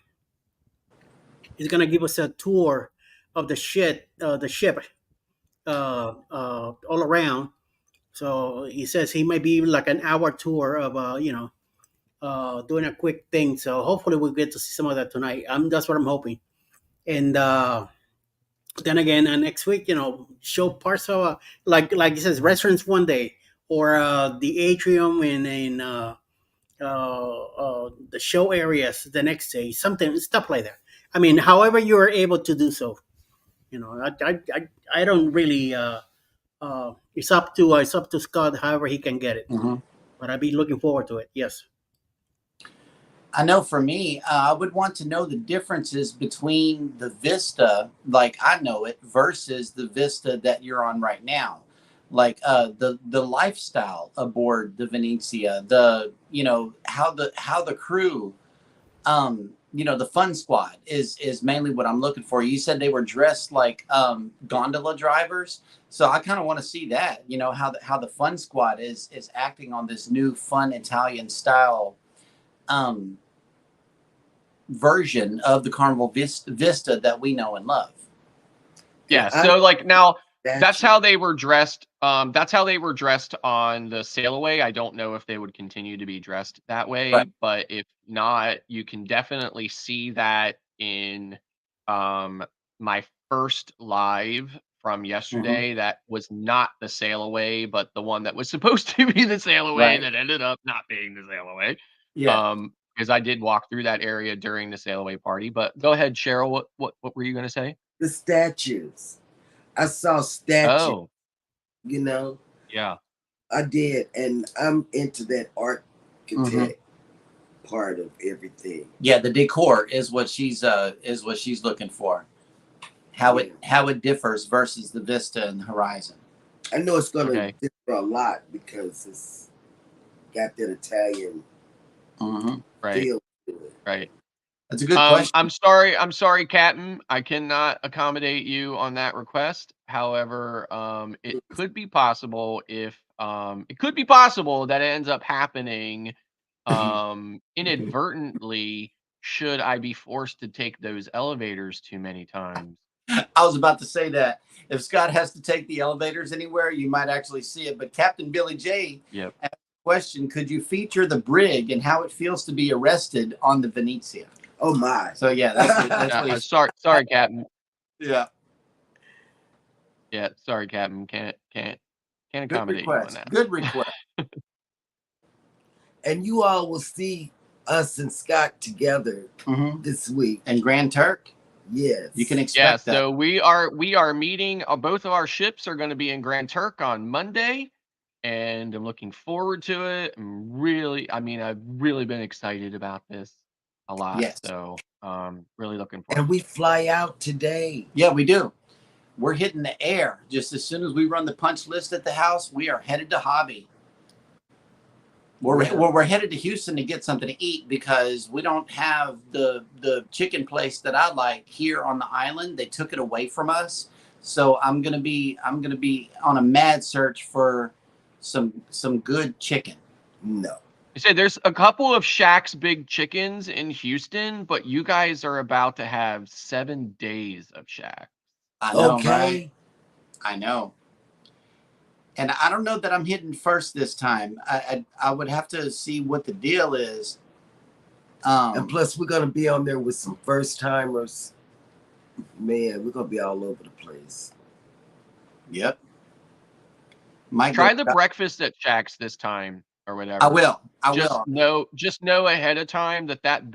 Speaker 4: he's gonna give us a tour of the ship, all around. So he says he might be like an hour tour of doing a quick thing. So hopefully we'll get to see some of that tonight. That's what I'm hoping. And then again, next week, show parts of like he says, restaurants one day, or the atrium and the show areas the next day, stuff like that. I mean, however you are able to do so. I don't really. It's up to Scott, however he can get it. But I'd be looking forward to it. Yes.
Speaker 2: I know for me, I would want to know the differences between the Vista, like I know it, versus the Vista that you're on right now. Like the lifestyle aboard the Venezia, how the crew, the fun squad is mainly what I'm looking for. You said they were dressed like gondola drivers, so I kind of want to see that. How the fun squad is acting on this new fun Italian style version of the Carnival Vista that we know and love.
Speaker 3: Yeah. So like now that's how they were dressed. That's how they were dressed on the sail away. I don't know if they would continue to be dressed that way, but if not, you can definitely see that in my first live from yesterday. That was not the sail away, but the one that was supposed to be the sail away that ended up not being the sail away.
Speaker 2: Yeah.
Speaker 3: Because I did walk through that area during the sail away party. But go ahead, Cheryl. What were you going to say?
Speaker 1: The statues. I saw statues.
Speaker 3: Oh. Yeah.
Speaker 1: I did, and I'm into that architect part of everything.
Speaker 2: Yeah, the decor is what she's looking for. How it differs versus the vista and the horizon.
Speaker 1: I know it's gonna differ a lot because it's got that Italian feel to it.
Speaker 3: Right.
Speaker 2: That's a good question.
Speaker 3: I'm sorry, Captain. I cannot accommodate you on that request. However, it could be possible that it ends up happening inadvertently should I be forced to take those elevators too many times.
Speaker 2: I was about to say that if Scott has to take the elevators anywhere, you might actually see it. But Captain Billy J asked a question: could you feature the brig and how it feels to be arrested on the Venezia?
Speaker 1: Oh my!
Speaker 2: So yeah, that's
Speaker 3: sorry, Captain.
Speaker 2: Yeah.
Speaker 3: Yeah, sorry, Captain. Can't accommodate you on that.
Speaker 2: Good request.
Speaker 1: And you all will see us and Scott together this week.
Speaker 2: And Grand Turk?
Speaker 1: Yes.
Speaker 2: You can expect that.
Speaker 3: So we are meeting, both of our ships are going to be in Grand Turk on Monday, and I'm looking forward to it. I've really been excited about this a lot.
Speaker 2: Yes.
Speaker 3: So really looking forward.
Speaker 1: And we fly out today.
Speaker 2: Yeah, we do. We're hitting the air. Just as soon as we run the punch list at the house, we are headed to Hobby. We're headed to Houston to get something to eat because we don't have the chicken place that I like here on the island. They took it away from us. So I'm gonna be on a mad search for some good chicken.
Speaker 1: No.
Speaker 3: You said there's a couple of Shaq's Big Chickens in Houston, but you guys are about to have 7 days of Shaq.
Speaker 2: I know, right? I know. And I don't know that I'm hitting first this time. I would have to see what the deal is.
Speaker 1: And plus, we're going to be on there with some first timers. Man, we're going to be all over the place.
Speaker 2: Yep.
Speaker 3: Try the breakfast at Shaq's this time or whatever.
Speaker 2: I will.
Speaker 3: Just know ahead of time that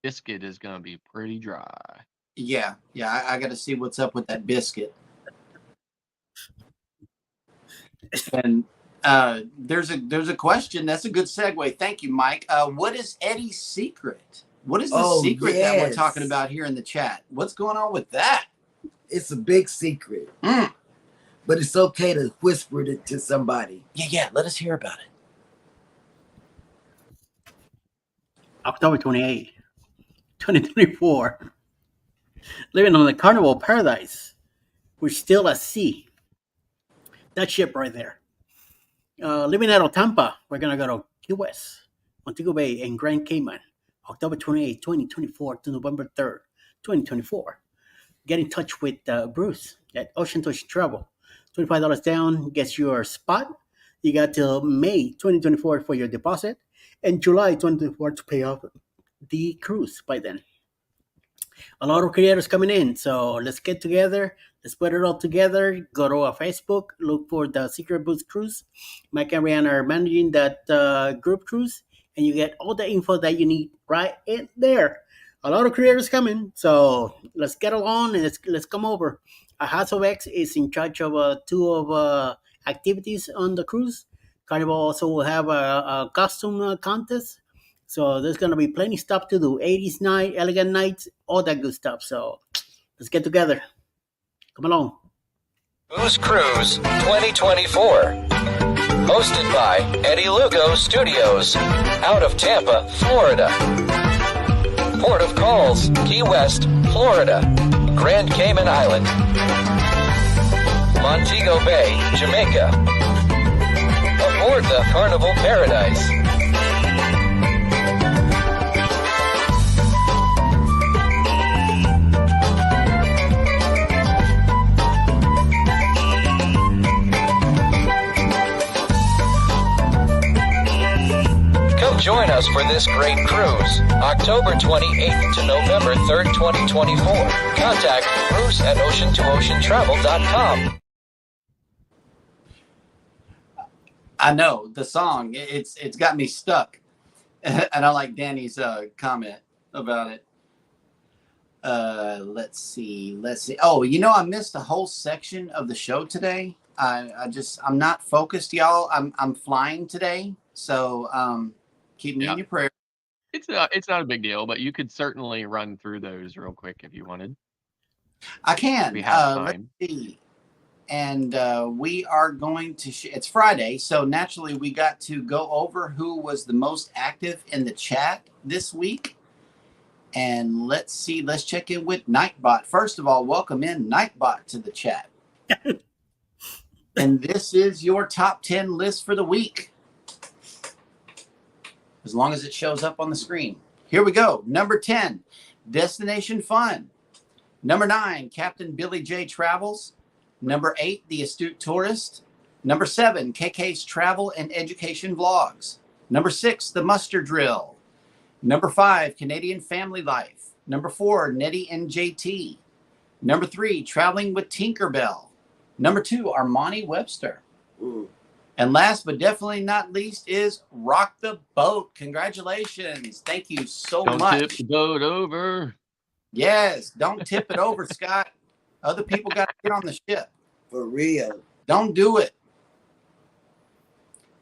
Speaker 3: biscuit is going to be pretty dry.
Speaker 2: Yeah. I got to see what's up with that biscuit. And there's a question. That's a good segue. Thank you, Mike. What is Eddie's secret? What is the secret that we're talking about here in the chat? What's going on with that?
Speaker 1: It's a big secret. But it's okay to whisper it to somebody.
Speaker 2: Yeah. Let us hear about it.
Speaker 4: October 28, 2024. Living on the Carnival Paradise. We're still at sea. That ship right there. Living out of Tampa, we're going to go to Key West, Montego Bay, and Grand Cayman, October 28, 2024 to November 3rd, 2024. Get in touch with Bruce at Ocean to Ocean Travel. $25 down gets your spot. You got till May 2024 for your deposit and July 2024 to pay off the cruise by then. A lot of creators coming in, so let's get together. Let's put it all together. Go to our Facebook, look for the Secret Booth Cruise. Mike and Rihanna are managing that group cruise, and you get all the info that you need right in there. A lot of creators coming, so let's get along and let's come over. House of X is in charge of two of activities on the cruise. Carnival also will have a costume contest. So there's going to be plenty of stuff to do. 80s night, elegant nights, all that good stuff. So let's get together. Come along.
Speaker 7: Booze Cruise 2024. Hosted by Eddie Lugo Studios. Out of Tampa, Florida. Port of Calls, Key West, Florida. Grand Cayman Island. Montego Bay, Jamaica. Aboard the Carnival Paradise. Join us for this great cruise, October 28th to November 3rd, 2024. Contact Bruce at ocean2oceantravel.com.
Speaker 2: I know the song. It's got me stuck, and I like Danny's comment about it. Let's see. Oh, I missed a whole section of the show today. I'm not focused, y'all. I'm flying today, so keep me in your prayer.
Speaker 3: It's not a big deal, but you could certainly run through those real quick if you wanted.
Speaker 2: I can.
Speaker 3: We have
Speaker 2: Let's
Speaker 3: time.
Speaker 2: see. And we are going to. It's Friday, so naturally we got to go over who was the most active in the chat this week. And let's see. Let's check in with Nightbot. First of all, welcome in Nightbot to the chat. And this is your top 10 list for the week, as long as it shows up on the screen. Here we go. Number 10, Destination Fun. Number 9, Captain Billy J Travels. Number 8, The Astute Tourist. Number 7, KK's Travel and Education Vlogs. Number 6, The Muster Drill. Number 5, Canadian Family Life. Number 4, Nettie and JT. Number 3, Traveling with Tinkerbell. Number 2, Armani Webster.
Speaker 1: Ooh.
Speaker 2: And last but definitely not least is Rock the Boat. Congratulations. Thank you so
Speaker 3: Don't
Speaker 2: much.
Speaker 3: tip the boat over.
Speaker 2: Yes, don't tip it over, Scott. Other people got to get on the ship.
Speaker 1: For real.
Speaker 2: Don't do it.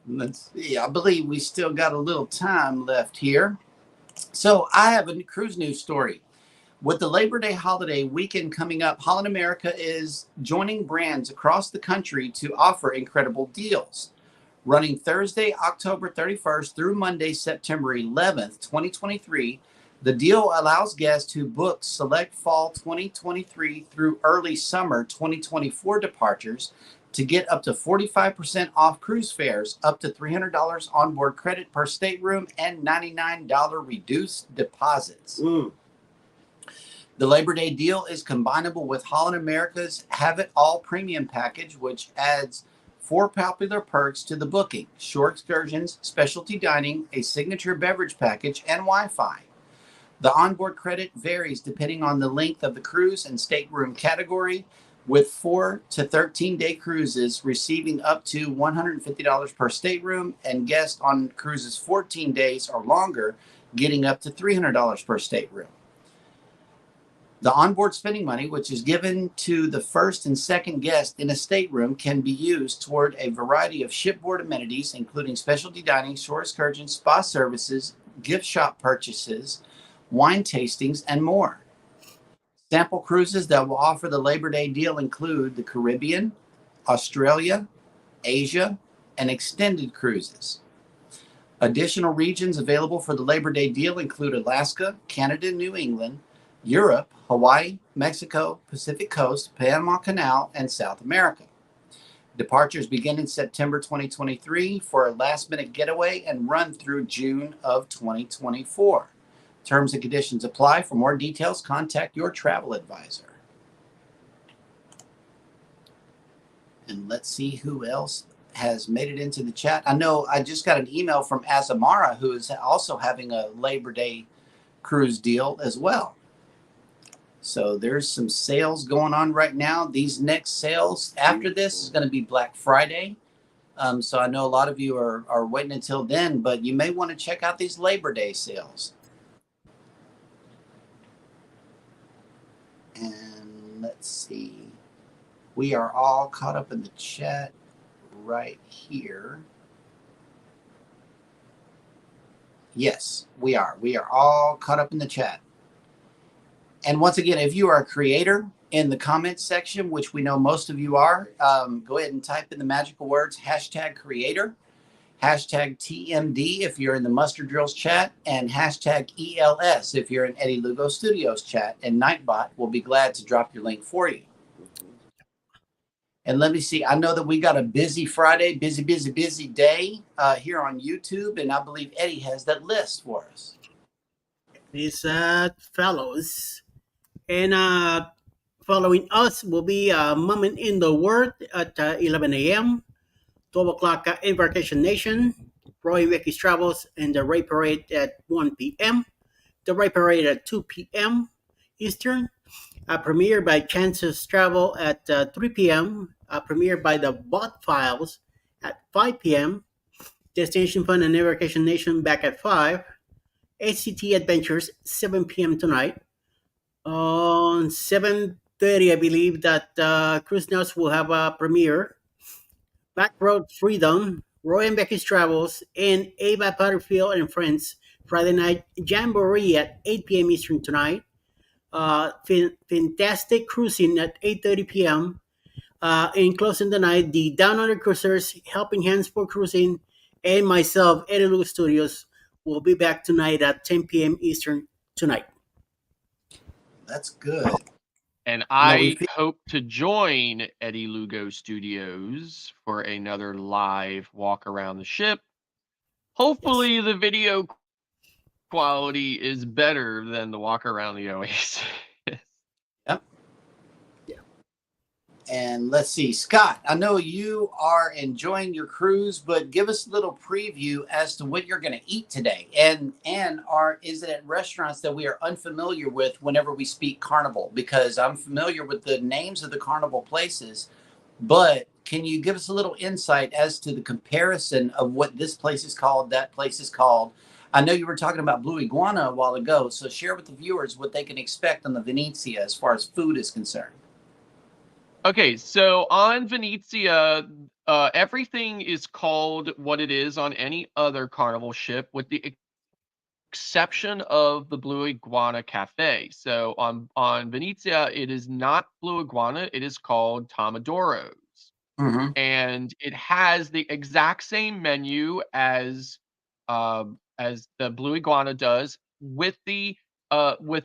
Speaker 2: Let's see. I believe we still got a little time left here. So I have a cruise news story. With the Labor Day holiday weekend coming up, Holland America is joining brands across the country to offer incredible deals. Running Thursday, October 31st through Monday, September 11th, 2023, the deal allows guests who book select fall 2023 through early summer 2024 departures to get up to 45% off cruise fares, up to $300 onboard credit per stateroom, and $99 reduced deposits. The Labor Day deal is combinable with Holland America's Have It All premium package, which adds 4 popular perks to the booking: shore excursions, specialty dining, a signature beverage package, and Wi-Fi. The onboard credit varies depending on the length of the cruise and stateroom category, with 4 to 13-day cruises receiving up to $150 per stateroom, and guests on cruises 14 days or longer getting up to $300 per stateroom. The onboard spending money, which is given to the first and second guest in a stateroom, can be used toward a variety of shipboard amenities, including specialty dining, shore excursions, spa services, gift shop purchases, wine tastings, and more. Sample cruises that will offer the Labor Day deal include the Caribbean, Australia, Asia, and extended cruises. Additional regions available for the Labor Day deal include Alaska, Canada, New England, Europe, Hawaii, Mexico, Pacific Coast, Panama Canal, and South America. Departures begin in September 2023 for a last-minute getaway and run through June of 2024. Terms and conditions apply. For more details, contact your travel advisor. And let's see who else has made it into the chat. I know I just got an email from Azamara, who is also having a Labor Day cruise deal as well. So there's some sales going on right now. These next sales after this is going to be Black Friday. So I know a lot of you are waiting until then, but you may want to check out these Labor Day sales. And let's see. We are all caught up in the chat right here. Yes, we are. We are all caught up in the chat. And once again, if you are a creator, in the comments section, which we know most of you are, go ahead and type in the magical words #creator, #TMD if you're in the Muster Drills chat, and #ELS if you're in Eddie Lugo Studios chat. And Nightbot will be glad to drop your link for you. And let me see. I know that we got a busy Friday, busy day here on YouTube, and I believe Eddie has that list for us.
Speaker 4: These fellows. And following us will be Moment in the Word at 11 a.m., 12 o'clock Embarkation Nation, Roy Vicky's Travels, and the Ray Parade at 1 p.m., the Ray Parade at 2 p.m. Eastern, premiere by Chances Travel at 3 p.m., premiere by the Bot Files at 5 p.m., Destination Fun and Embarkation Nation back at 5, ACT Adventures 7 p.m. tonight. On 7:30, I believe that Cruise Notes will have a premiere Backroad Freedom, Roy and Becky's Travels, and Ava Potterfield and Friends Friday Night Jamboree at 8 p.m. Eastern tonight. Fantastic Cruising at 8:30 p.m. In closing the night, the Down Under Cruisers, Helping Hands for Cruising, and myself, Eddie Lugo Studios, will be back tonight at 10 p.m. Eastern tonight.
Speaker 2: That's good.
Speaker 3: And
Speaker 2: You know, we
Speaker 3: I hope to join Eddie Lugo Studios for another live walk around the ship. Hopefully, the video quality is better than the walk around the Oasis.
Speaker 2: Yep. And let's see, Scott, I know you are enjoying your cruise, but give us a little preview as to what you're going to eat today. And is it at restaurants that we are unfamiliar with whenever we speak Carnival? Because I'm familiar with the names of the Carnival places, but can you give us a little insight as to the comparison of what this place is called, that place is called? I know you were talking about Blue Iguana a while ago, so share with the viewers what they can expect on the Venezia as far as food is concerned.
Speaker 3: Okay, so on Venezia, everything is called what it is on any other Carnival ship, with the exception of the Blue Iguana Cafe. So on Venezia, it is not Blue Iguana; it is called Tomodoro's, and it has the exact same menu as the Blue Iguana does, with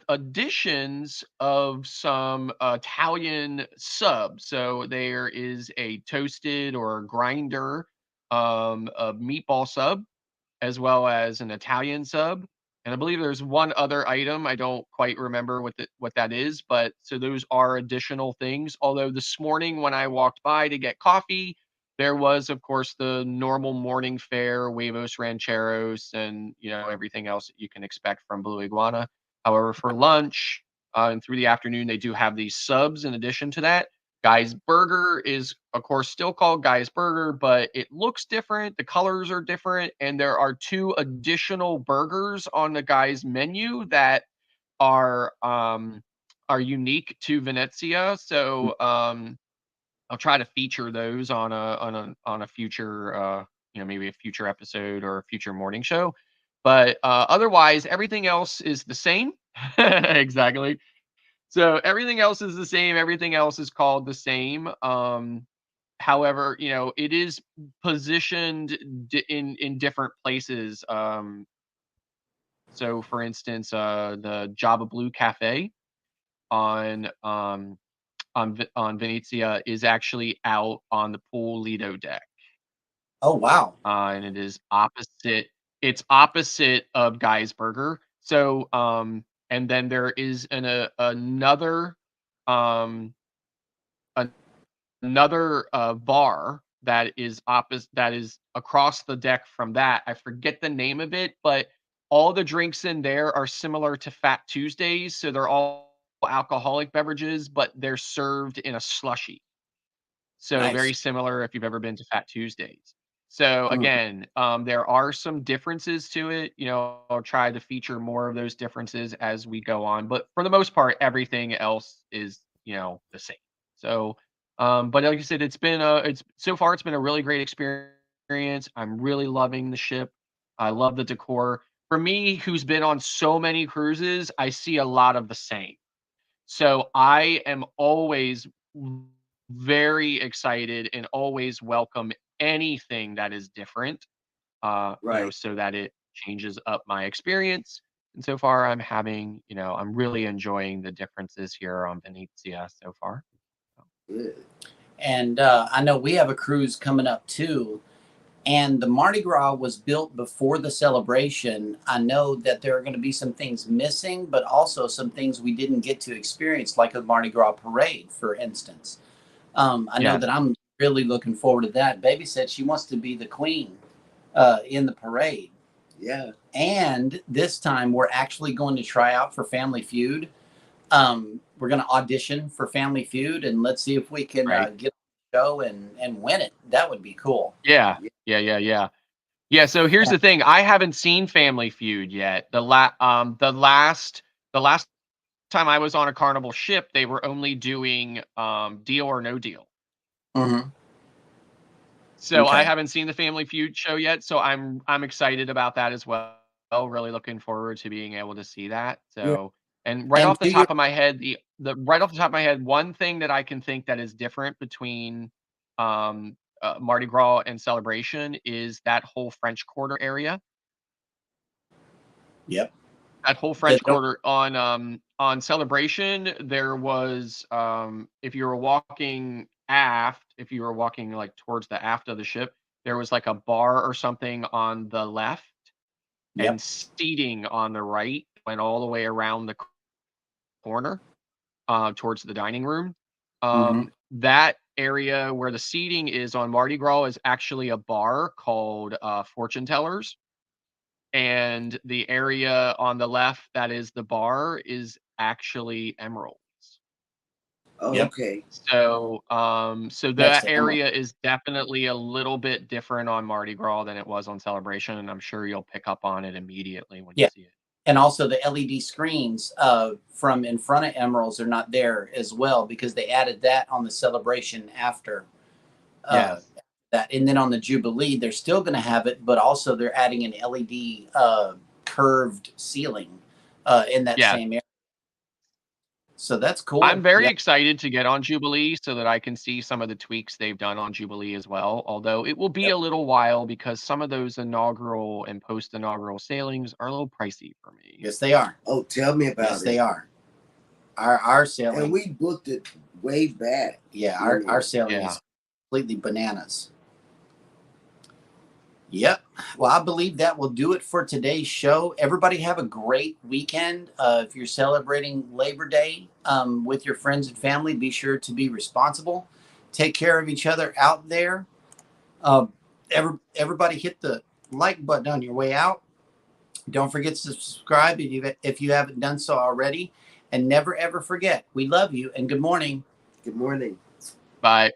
Speaker 3: additions of some Italian subs. So there is a toasted or grinder a meatball sub, as well as an Italian sub. And I believe there's one other item. I don't quite remember what that is, but so those are additional things. Although this morning when I walked by to get coffee, there was, of course, the normal morning fare, huevos rancheros, and everything else that you can expect from Blue Iguana. However, for lunch and through the afternoon, they do have these subs in addition to that. Guy's Burger is, of course, still called Guy's Burger, but it looks different. The colors are different, and there are 2 additional burgers on the Guy's menu that are unique to Venezia. So I'll try to feature those on a future maybe a future episode or a future morning show. But otherwise, everything else is the same. Exactly. So everything else is the same. Everything else is called the same. However, it is positioned in different places. So, for instance, the Java Blue Cafe on on Venezia is actually out on the pool Lido deck.
Speaker 2: Oh, wow.
Speaker 3: And it is opposite. It's opposite of Guy's Burger. So, and then there is another um another bar that is across the deck from that. I forget the name of it, but all the drinks in there are similar to Fat Tuesdays, so they're all alcoholic beverages, but they're served in a slushy. So
Speaker 2: Nice.
Speaker 3: very similar if you've ever been to Fat Tuesdays. So again, there are some differences to it. I'll try to feature more of those differences as we go on, but for the most part, everything else is the same. So, but like I said, it's been a really great experience. I'm really loving the ship. I love the decor. For me, who's been on so many cruises, I see a lot of the same. So I am always very excited and always welcome anything that is different,
Speaker 2: Right.
Speaker 3: so that it changes up my experience. And so far, I'm really enjoying the differences here on Venezia so far.
Speaker 2: Good. And I know we have a cruise coming up too. And the Mardi Gras was built before the celebration. I know that there are going to be some things missing, but also some things we didn't get to experience, like a Mardi Gras parade, for instance. I know
Speaker 3: Yes.
Speaker 2: that I'm really looking forward to that. Baby said she wants to be the queen in the parade. Yeah. And this time we're actually going to try out for Family Feud. We're going to audition for Family Feud, and let's see if we can
Speaker 3: Right.
Speaker 2: get the show and win it. That would be cool.
Speaker 3: Yeah. Yeah. So here's the thing: I haven't seen Family Feud yet. The last time I was on a Carnival ship, they were only doing Deal or No Deal.
Speaker 2: Mm-hmm.
Speaker 3: So I
Speaker 2: Okay.
Speaker 3: haven't seen the Family Feud show yet, so I'm excited about that as well. Really looking forward to being able to see that.
Speaker 1: Yeah.
Speaker 3: So, and right
Speaker 2: And
Speaker 3: off the
Speaker 2: do you?
Speaker 3: top of my head, right off the top of my head, one thing that I can think that is different between Mardi Gras and Celebration is that whole French Quarter area.
Speaker 2: Yep.
Speaker 3: That whole
Speaker 2: They
Speaker 3: French
Speaker 2: don't.
Speaker 3: Quarter on Celebration, there was if you were walking aft, if you were walking like towards the aft of the ship, there was like a bar or something on the left and
Speaker 2: Yep.
Speaker 3: seating on the right went all the way around the corner towards the dining room.
Speaker 2: Mm-hmm.
Speaker 3: That area where the seating is on Mardi Gras is actually a bar called Fortune Tellers. And the area on the left that is the bar is actually Emeralds.
Speaker 1: Oh,
Speaker 2: Yep.
Speaker 1: okay.
Speaker 3: So,
Speaker 2: Next
Speaker 3: that
Speaker 2: to Emerald.
Speaker 3: area is definitely a little bit different on Mardi Gras than it was on Celebration, and I'm sure you'll pick up on it immediately when you
Speaker 2: Yeah.
Speaker 3: see it.
Speaker 2: And also the LED screens from in front of Emeralds are not there as well because they added that on the Celebration after
Speaker 3: Yes.
Speaker 2: that. And then on the Jubilee, they're still going to have it, but also they're adding an LED curved ceiling in that
Speaker 3: Yes.
Speaker 2: same area. So that's cool.
Speaker 3: I'm very
Speaker 2: Yeah.
Speaker 3: excited to get on Jubilee so that I can see some of the tweaks they've done on Jubilee as well. Although it will be
Speaker 2: Yep.
Speaker 3: a little while because some of those inaugural and post-inaugural sailings are a little pricey for me.
Speaker 2: Yes, they are.
Speaker 1: Oh, tell me about
Speaker 2: Yes,
Speaker 1: it.
Speaker 2: they are. Our sailing.
Speaker 1: And we booked it way back.
Speaker 2: Yeah, our sailing
Speaker 3: Yeah.
Speaker 2: is completely bananas. Yep. Well, I believe that will do it for today's show. Everybody have a great weekend. If you're celebrating Labor Day with your friends and family, be sure to be responsible. Take care of each other out there. Everybody hit the like button on your way out. Don't forget to subscribe if you haven't done so already. And never, ever forget, we love you and good morning.
Speaker 1: Good morning.
Speaker 3: Bye.